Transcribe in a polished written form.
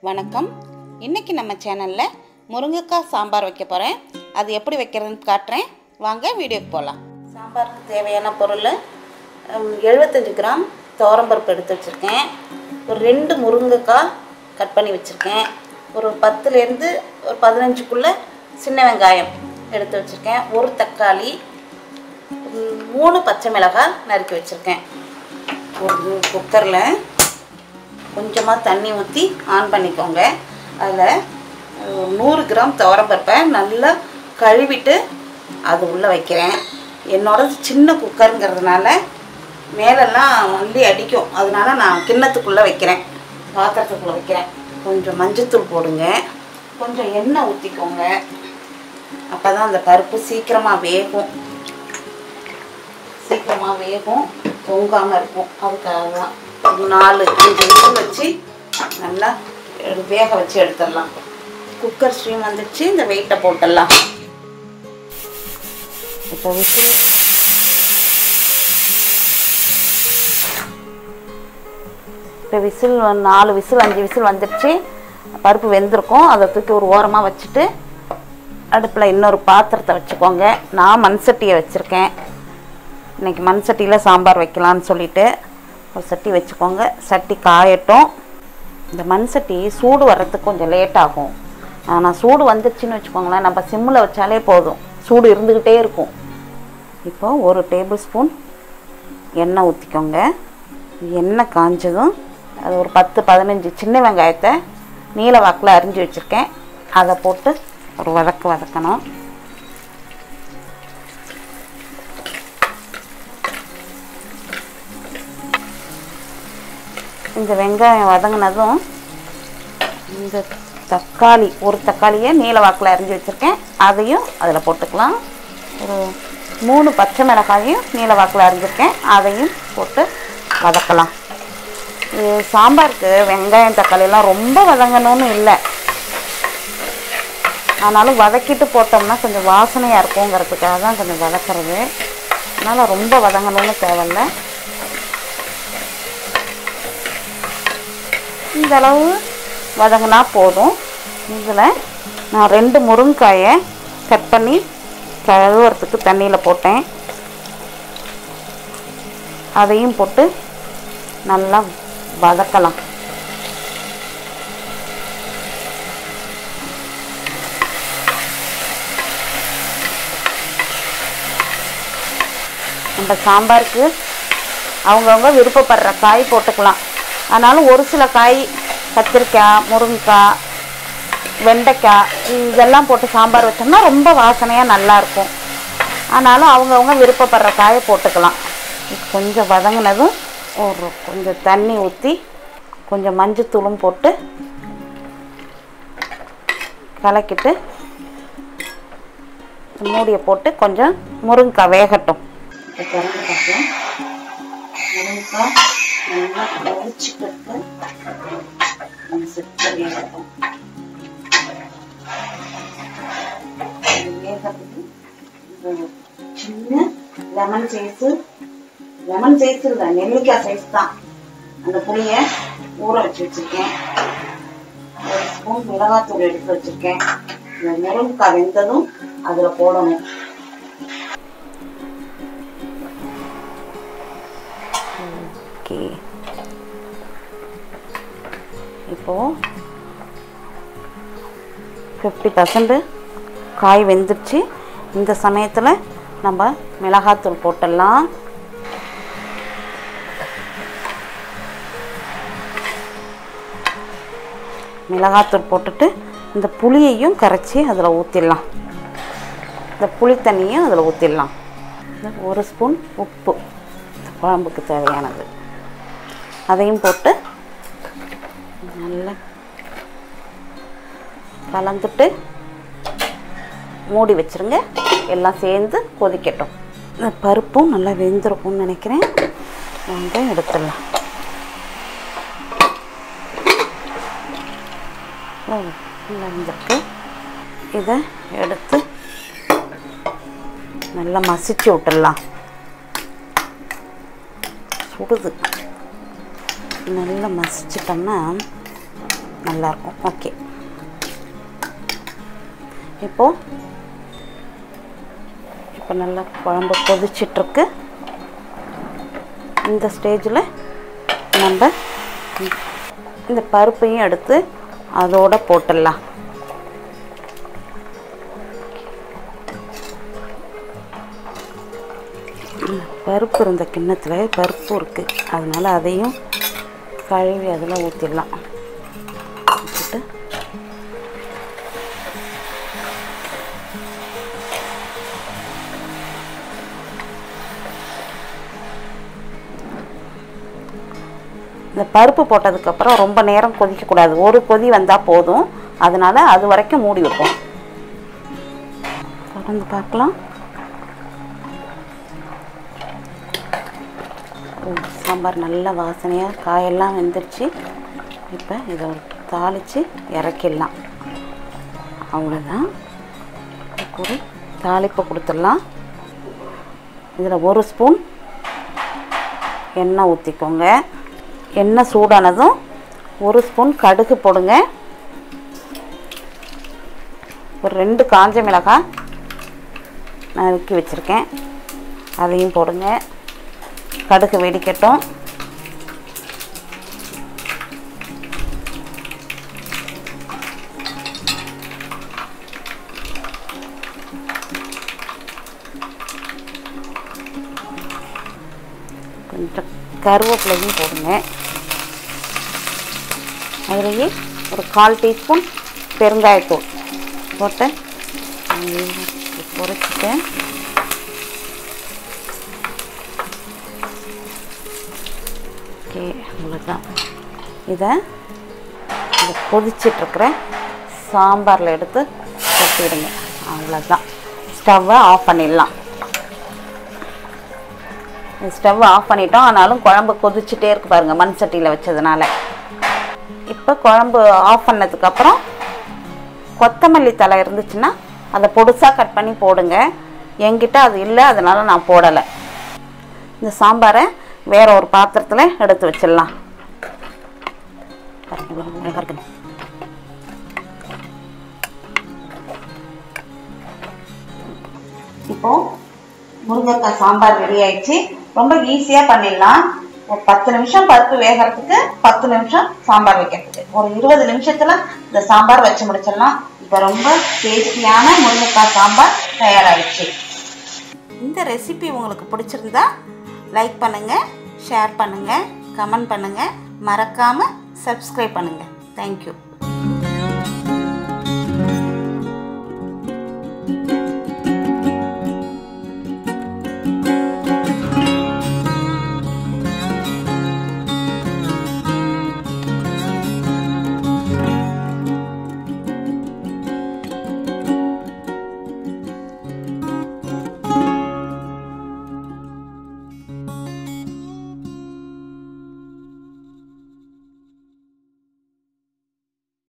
வணக்கம். இன்னைக்கு நம்ம சேனல்ல முருங்கைக்காய் சாம்பார் வைக்க போறேன். அது எப்படி வைக்கிறதுன்னு காட்டுறேன். வாங்க வீடியோக்கு போகலாம். சாம்பாருக்கு தேவையான பொருள் 75 கிராம் துவரம்பருப்பு எடுத்து வச்சுருக்கேன். ஒரு 2 முருங்கைக்காய் கட் பண்ணி வச்சுருக்கேன். ஒரு 10லேருந்து ஒரு 15க்குள்ளே சின்ன வெங்காயம் எடுத்து வச்சுருக்கேன். ஒரு தக்காளி, 3 பச்சை மிளகாய் நறுக்கி வச்சுருக்கேன். ஒரு குக்கரில் கொஞ்சமாக தண்ணி ஊற்றி ஆன் பண்ணிக்கோங்க. அதில் 100 கிராம் துவரம்பருப்பை நல்லா கழுவிட்டு அது உள்ளே வைக்கிறேன். என்னோடது சின்ன குக்கருங்கிறதுனால மேலெல்லாம் அள்ளி அடிக்கும். அதனால நான் கிண்ணத்துக்குள்ளே வைக்கிறேன், பாத்திரத்துக்குள்ளே வைக்கிறேன். கொஞ்சம் மஞ்சத்தூள் போடுங்க, கொஞ்சம் எண்ணெய் ஊற்றிக்கோங்க. அப்போ தான் அந்த பருப்பு சீக்கிரமாக வேகும், பொங்காமல் இருக்கும். அதுக்காக தான் 4-5 விசில் வச்சு நல்லா வேக வச்சு எடுத்துடலாம். குக்கர் ஸ்டீம் வந்துடுச்சு. இந்த வெயிட்டை போட்டுடலாம். இப்போ விசில் 4 விசில் 5 விசில் வந்துடுச்சு. பருப்பு வெந்திருக்கும். அதை தூக்கி ஒரு ஓரமாக வச்சுட்டு அடுப்பில் இன்னொரு பாத்திரத்தை வச்சுக்கோங்க. நான் மண் சட்டியை வச்சுருக்கேன். இன்றைக்கி மண் சட்டியில் சாம்பார் வைக்கலான்னு சொல்லிவிட்டு ஒரு சட்டி வச்சுக்கோங்க. சட்டி காயட்டும். இந்த மண் சட்டி சூடு வர்றதுக்கு கொஞ்சம் லேட் ஆகும். ஆனால் சூடு வந்துடுச்சின்னு வச்சுக்கோங்களேன், நம்ம சிம்மில் வச்சாலே போதும், சூடு இருந்துக்கிட்டே இருக்கும். இப்போது 1 டேபிள் ஸ்பூன் எண்ணெய் ஊற்றிக்கோங்க. எண்ணெய் காஞ்சதும் அது ஒரு 10-15 சின்ன வெங்காயத்தை நீல வாக்கில் அரிஞ்சு வச்சுருக்கேன். அதை போட்டு ஒரு வதக்கணும். இந்த வெங்காயம் வதங்கினதும் இந்த தக்காளி, ஒரு தக்காளியை நீல வாக்கில் அரிஞ்சு வச்சுருக்கேன், அதையும் அதில் போட்டுக்கலாம். ஒரு 3 பச்சை மிளகாயும் நீல வாக்கில் அரிஞ்சிருக்கேன், அதையும் போட்டு வதக்கலாம். இது சாம்பாருக்கு வெங்காயம் தக்காளியெல்லாம் ரொம்ப வதங்கணும்னு இல்லை, ஆனாலும் வதக்கிட்டு போட்டோம்னா கொஞ்சம் வாசனையாக இருக்குங்கிறதுக்காக தான் கொஞ்சம் வதக்கிறது. அதனால் ரொம்ப வதங்கணும்னு தேவையில்லை. இந்த அளவு வதங்கினா போதும். இதில் நான் 2 முருங்கைக்காயை கட் பண்ணி கழுவுறதுக்கு தண்ணியில் போட்டேன். அதையும் போட்டு நல்லா வதக்கலாம். நம்ம சாம்பாருக்கு அவங்கவுங்க விருப்பப்படுற காய் போட்டுக்கலாம். ஆனாலும் ஒரு சில காய், கத்திரிக்காய், முருங்கைக்காய், வெண்டைக்காய் இதெல்லாம் போட்டு சாம்பார் வச்சோம்னா ரொம்ப வாசனையாக நல்லாயிருக்கும். ஆனாலும் அவங்கவுங்க விருப்பப்படுற காயை போட்டுக்கலாம். கொஞ்சம் வதங்கினதும் கொஞ்சம் தண்ணி ஊற்றி கொஞ்சம் மஞ்சத்தூளும் போட்டு கலக்கிட்டு மூடியை போட்டு கொஞ்சம் முருங்கைக்காய் வேகட்டும். முருங்கைக்காய் நல்லா கழிச்சுக்கிட்டு வேகட்டும். சின்ன லெமன் சைஸ் இல்லை, நெல்லிக்காய் சைஸ் தான். அந்த புளியை ஊற வச்சு வச்சுருக்கேன். 1 ஸ்பூன் மிளகாத்தூள் எடுத்து வச்சுருக்கேன். இந்த முருங்கைக்காய் வெந்ததும் அதில் போடணும். ஓகே, இப்போது 50% காய் வெந்துடுச்சு. இந்த சமயத்தில் நம்ம மிளகாத்தூள் போட்டுடலாம். மிளகாத்தூள் போட்டுட்டு இந்த புளியையும் கரைச்சி அதில் ஊற்றிடலாம். இந்த புளி தண்ணியும் அதில் ஊற்றிடலாம். 1 ஸ்பூன் உப்பு குழம்புக்கு தேவையானது, அதையும் போட்டு நல்லா கலந்துட்டு மூடி வச்சுருங்க. எல்லாம் சேர்ந்து கொதிக்கட்டும். இந்த பருப்பும் நல்லா வெந்திருக்கும்னு நினைக்கிறேன். வாங்க எடுத்துடலாம். வெந்திருக்கு. இதை எடுத்து நல்லா மசிச்சு விட்டுடலாம். சுடுது. நல்லா மசிச்சிட்டோம்னா நல்லாயிருக்கும். ஓகே, இப்போ நல்லா குழம்பு கொதிச்சிட்ருக்கு. இந்த ஸ்டேஜில் நம்ம இந்த பருப்பையும் எடுத்து அதோட போட்டுடலாம். பருப்பு இருந்த கிண்ணத்தில் பருப்பு இருக்குது, அதனால் அதையும் கழுவி அதில் ஊற்றிடலாம். ஊற்றிட்டு இந்த பருப்பு போட்டதுக்கப்புறம் ரொம்ப நேரம் கொதிக்கக்கூடாது, ஒரு கொதி வந்தால் போதும். அதனால் அது வரைக்கும் மூடி வைப்போம். தொடர்ந்து பார்க்கலாம். சாம்பார் நல்ல வாசனையாக காயெல்லாம் வெந்துருச்சு. இப்போ இதை தாளித்து இறக்கிடலாம். அவ்வளோதான். ஒரு தாளிப்பை கொடுத்துடலாம். இதில் 1 ஸ்பூன் எண்ணெய் ஊற்றிக்கோங்க. எண்ணெய் சூடானதும் 1 ஸ்பூன் கடுகு போடுங்க. ஒரு 2 காஞ்ச மிளகாய் நறுக்கி வச்சுருக்கேன், அதையும் போடுங்க. கடுகு வெடிக்கட்டும். கொஞ்சம் கருவேப்பிலையும் போடுங்க. அதிலேயே ஒரு 1/4 டீஸ்பூன் பெருங்காயத்தூள் போட்டு பொரிச்சிட்டேன். ஓகே, அவ்வளோதான். இதை கொதிச்சிட்ருக்கிற சாம்பாரில் எடுத்து கொட்டிடுங்க. அவ்வளோதான். ஸ்டவ்வை ஆஃப் பண்ணிடலாம். ஸ்டவ் ஆஃப் பண்ணிட்டோம், ஆனாலும் குழம்பு கொதிச்சுட்டே இருக்கு பாருங்கள், மண் சட்டியில் வச்சதுனால. இப்போ குழம்பு ஆஃப் பண்ணதுக்கப்புறம் கொத்தமல்லி தழை இருந்துச்சுன்னா அதை பொடுசாக கட் பண்ணி போடுங்க. என்கிட்ட அது இல்லை, அதனால் நான் போடலை. இந்த சாம்பாரை வேற ஒரு பாத்திரத்தில் எடுத்து வச்சிடலாம். இப்போ முருங்கைக்காய் சாம்பார் ரெடி ஆயிடுச்சு. ரொம்ப ஈஸியாக பண்ணிடலாம். ஒரு 10 நிமிஷம் பருப்பு வேகிறதுக்கு, 10 நிமிஷம் சாம்பார் வைக்கிறதுக்கு, ஒரு 20 நிமிஷத்தில் இந்த சாம்பார் வச்சு முடிச்சிடலாம். இப்போ ரொம்ப டேஸ்டியான முருங்கைக்காய் சாம்பார் தயாராகிடுச்சு. இந்த ரெசிபி உங்களுக்கு பிடிச்சிருந்தா லைக் பண்ணுங்கள், ஷேர் பண்ணுங்கள், கமெண்ட் பண்ணுங்கள், மறக்காமல் சப்ஸ்கிரைப் பண்ணுங்கள். தேங்க்யூ.